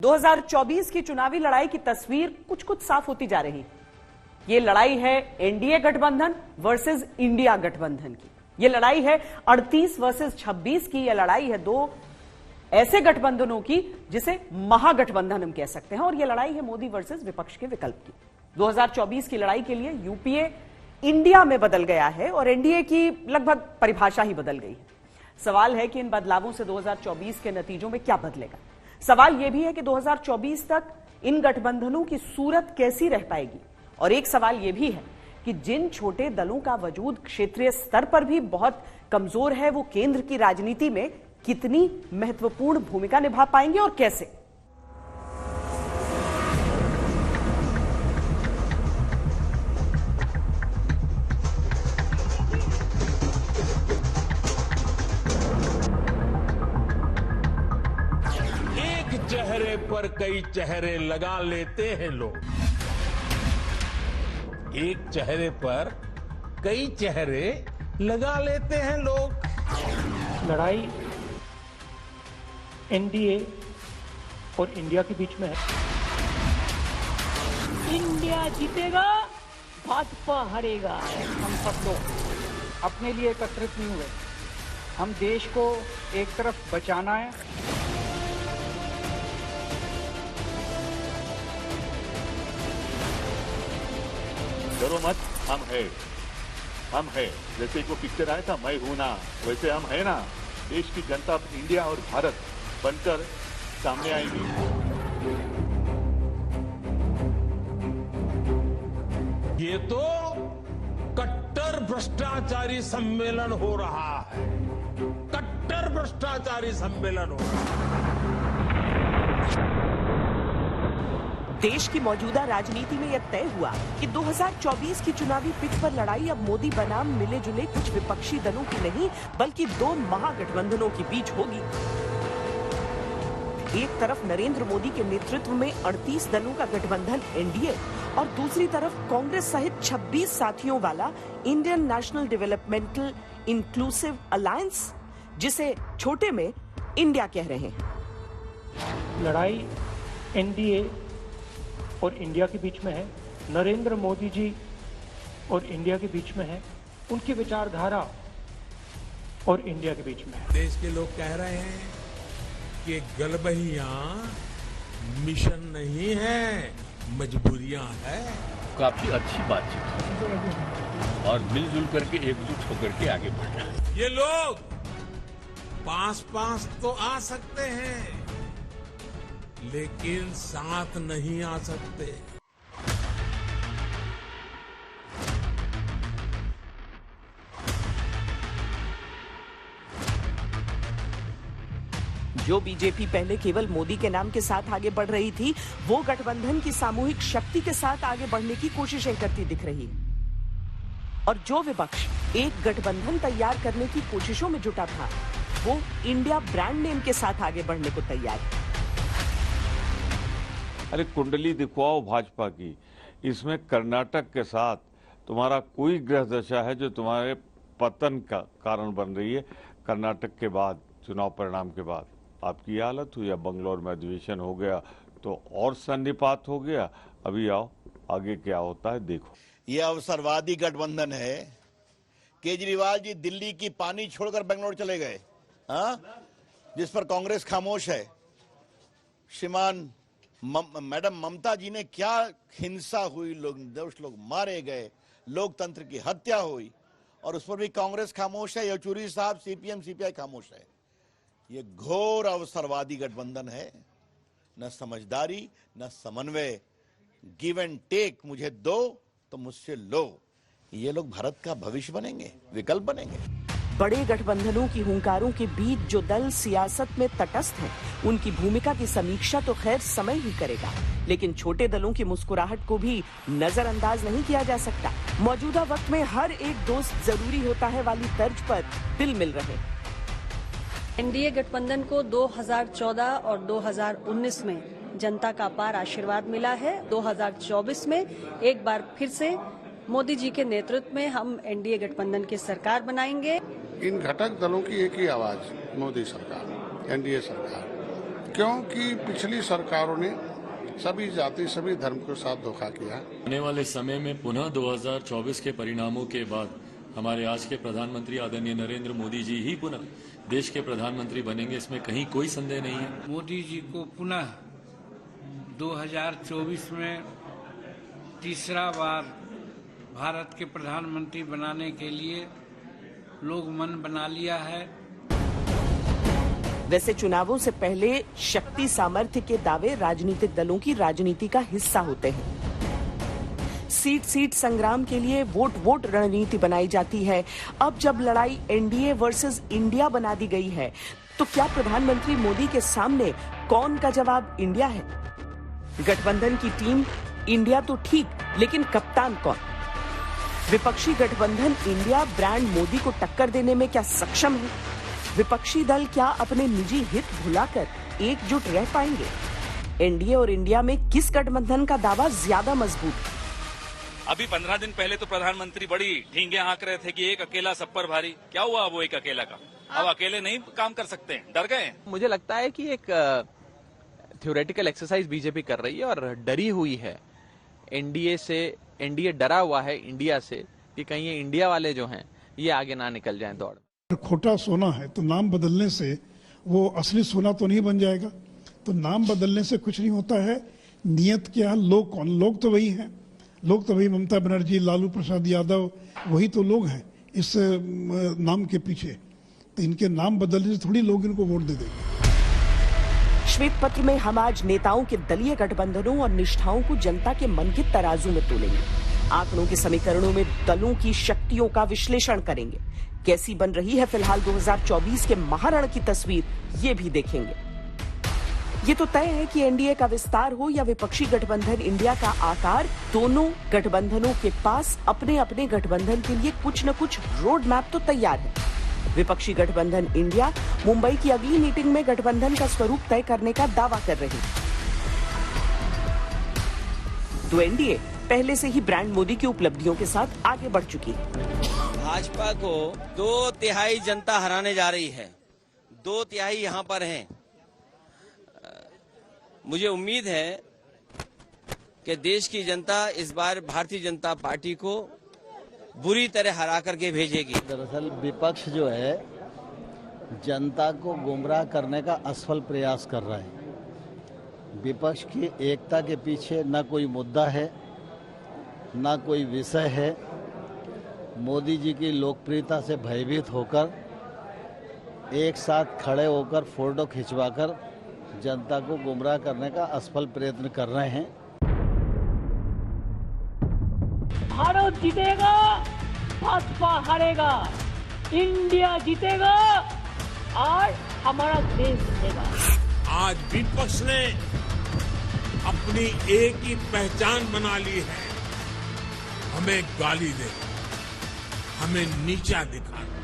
2024 की चुनावी लड़ाई की तस्वीर कुछ कुछ साफ होती जा रही है। ये लड़ाई है एनडीए गठबंधन वर्सेस इंडिया गठबंधन की। ये लड़ाई है 38 वर्सेस 26 की। यह लड़ाई है दो ऐसे गठबंधनों की जिसे महागठबंधन हम कह सकते हैं। और यह लड़ाई है मोदी वर्सेस विपक्ष के विकल्प की। 2024 की लड़ाई के लिए यूपीए इंडिया में बदल गया है और एनडीए की लगभग परिभाषा ही बदल गई है। सवाल है कि इन बदलावों से 2024 के नतीजों में क्या बदलेगा। सवाल यह भी है कि 2024 तक इन गठबंधनों की सूरत कैसी रह पाएगी। और एक सवाल यह भी है कि जिन छोटे दलों का वजूद क्षेत्रीय स्तर पर भी बहुत कमजोर है, वो केंद्र की राजनीति में कितनी महत्वपूर्ण भूमिका निभा पाएंगे और कैसे। चेहरे पर कई चेहरे लगा लेते हैं लोग। एक चेहरे पर कई चेहरे लगा लेते हैं लोग। लड़ाई एनडीए और इंडिया के बीच में है। इंडिया जीतेगा, भाजपा हारेगा। हम सब लोग अपने लिए एकत्रित नहीं हुए। हम देश को एक तरफ बचाना है। डरो मत, हम है। जैसे एक वो पिक्चर आया था मैं हूं ना, वैसे हम है ना। देश की जनता इंडिया और भारत बनकर सामने आएगी। ये तो कट्टर भ्रष्टाचारी सम्मेलन हो रहा है। कट्टर भ्रष्टाचारी सम्मेलन हो रहा है। देश की मौजूदा राजनीति में यह तय हुआ कि 2024 की चुनावी पिच पर लड़ाई अब मोदी बनाम मिले जुले कुछ विपक्षी दलों की नहीं, बल्कि दो महागठबंधनों के बीच होगी। एक तरफ नरेंद्र मोदी के नेतृत्व में 38 दलों का गठबंधन एनडीए और दूसरी तरफ कांग्रेस सहित 26 साथियों वाला Indian national developmental inclusive alliance, जिसे छोटे में इंडिया कह रहे हैं। लड़ाई एनडीए और इंडिया के बीच में है। नरेंद्र मोदी जी और इंडिया के बीच में है। उनकी विचारधारा और इंडिया के बीच में है। देश के लोग कह रहे हैं कि गलबहियां मिशन नहीं है, मजबूरियां है। काफी अच्छी बातचीत और मिलजुल करके एकजुट होकर के आगे बढ़ना। ये लोग पास तो आ सकते हैं, लेकिन साथ नहीं आ सकते। जो बीजेपी पहले केवल मोदी के नाम के साथ आगे बढ़ रही थी, वो गठबंधन की सामूहिक शक्ति के साथ आगे बढ़ने की कोशिशें करती दिख रही है। और जो विपक्ष एक गठबंधन तैयार करने की कोशिशों में जुटा था, वो इंडिया ब्रांड नेम के साथ आगे बढ़ने को तैयार है। अरे कुंडली दिखवाओ भाजपा की। इसमें कर्नाटक के साथ तुम्हारा कोई ग्रह दशा है जो तुम्हारे पतन का कारण बन रही है। कर्नाटक के बाद चुनाव परिणाम के बाद आपकी हालत हुई। या बंगलौर में अधिवेशन हो गया तो और सन्निपात हो गया। अभी आओ आगे क्या होता है देखो। यह अवसरवादी गठबंधन है। केजरीवाल जी दिल्ली की पानी छोड़कर बेंगलोर चले गए, जिस पर कांग्रेस खामोश है। श्रीमान मैडम ममता जी ने क्या हिंसा हुई, निर्दोष लोग मारे गए, लोकतंत्र की हत्या हुई, और उस पर भी कांग्रेस खामोश है। येचुरी साहब, सीपीएम सीपीआई खामोश है। ये घोर अवसरवादी गठबंधन है। न समझदारी न समन्वय, गिव एंड टेक। मुझे दो तो मुझसे लो। ये लोग भारत का भविष्य बनेंगे, विकल्प बनेंगे। बड़े गठबंधनों की हुंकारों के बीच जो दल सियासत में तटस्थ हैं, उनकी भूमिका की समीक्षा तो खैर समय ही करेगा, लेकिन छोटे दलों की मुस्कुराहट को भी नजरअंदाज नहीं किया जा सकता। मौजूदा वक्त में हर एक दोस्त जरूरी होता है वाली तर्ज पर दिल मिल रहे। एनडीए गठबंधन को 2014 और 2019 में जनता का अपार आशीर्वाद मिला है। 2024 में एक बार फिर से मोदी जी के नेतृत्व में हम एनडीए गठबंधन की सरकार बनाएंगे। इन घटक दलों की एक ही आवाज, मोदी सरकार, एनडीए सरकार। क्योंकि पिछली सरकारों ने सभी जाति सभी धर्म के साथ धोखा किया। आने वाले समय में पुनः 2024 के परिणामों के बाद हमारे आज के प्रधानमंत्री आदरणीय नरेंद्र मोदी जी ही पुनः देश के प्रधानमंत्री बनेंगे, इसमें कहीं कोई संदेह नहीं है। मोदी जी को पुनः 2024 में तीसरा बार भारत के प्रधानमंत्री बनाने के लिए लोग मन बना लिया है। वैसे चुनावों से पहले शक्ति सामर्थ्य के दावे राजनीतिक दलों की राजनीति का हिस्सा होते हैं। सीट सीट संग्राम के लिए वोट रणनीति बनाई जाती है। अब जब लड़ाई एनडीए वर्सेस इंडिया बना दी गई है, तो क्या प्रधानमंत्री मोदी के सामने कौन का जवाब इंडिया है? गठबंधन की टीम इंडिया तो ठीक, लेकिन कप्तान कौन? विपक्षी गठबंधन इंडिया ब्रांड मोदी को टक्कर देने में क्या सक्षम है? विपक्षी दल क्या अपने निजी हित भुलाकर एकजुट रह पाएंगे? एनडीए और इंडिया में किस गठबंधन का दावा ज्यादा मजबूत है? अभी 15 दिन पहले तो प्रधानमंत्री बड़ी ढींगे हाँक रहे थे कि एक अकेला सब पर भारी। क्या हुआ वो एक अकेला का? अब अकेले नहीं काम कर सकते हैं, डर गए। मुझे लगता है कि एक थ्योरेटिकल एक्सरसाइज बीजेपी कर रही है और डरी हुई है एनडीए से। एनडीए डरा हुआ है इंडिया से कि कहीं ये इंडिया वाले जो हैं ये आगे ना निकल जाएं दौड़। खोटा सोना है तो नाम बदलने से वो असली सोना तो नहीं बन जाएगा। तो नाम बदलने से कुछ नहीं होता है। नियत क्या, लोग कौन? लोग तो वही हैं। लोग तो वही ममता बनर्जी, लालू प्रसाद यादव, वही तो लोग हैं इस नाम के पीछे। तो इनके नाम बदलने से थोड़ी लोग इनको वोट दे देंगे। श्वेत पत्र में हम आज नेताओं के दलीय गठबंधनों और निष्ठाओं को जनता के मन के तराजू में तोलेंगे। आंकड़ों के समीकरणों में दलों की शक्तियों का विश्लेषण करेंगे। कैसी बन रही है फिलहाल 2024 के महारण की तस्वीर, ये भी देखेंगे। ये तो तय है कि एनडीए का विस्तार हो या विपक्षी गठबंधन इंडिया का आकार, दोनों गठबंधनों के पास अपने अपने गठबंधन के लिए कुछ न कुछ रोड मैप तो तैयार है। विपक्षी गठबंधन इंडिया मुंबई की अगली मीटिंग में गठबंधन का स्वरूप तय करने का दावा कर रही है, तो एनडीए पहले से ही ब्रांड मोदी की उपलब्धियों के साथ आगे बढ़ चुकी है। भाजपा को 2/3 जनता हराने जा रही है। 2/3 यहाँ पर हैं। मुझे उम्मीद है कि देश की जनता इस बार भारतीय जनता पार्टी को बुरी तरह हरा करके भेजेगी। दरअसल विपक्ष जो है जनता को गुमराह करने का असफल प्रयास कर रहा है। विपक्ष की एकता के पीछे न कोई मुद्दा है, न कोई विषय है। मोदी जी की लोकप्रियता से भयभीत होकर एक साथ खड़े होकर फोटो खिंचवाकर जनता को गुमराह करने का असफल प्रयत्न कर रहे हैं। भारत जीतेगा, भाजपा हारेगा, इंडिया जीतेगा और हमारा देश जीतेगा। आज विपक्ष ने अपनी एक ही पहचान बना ली है, हमें गाली देना, हमें नीचा दिखाना।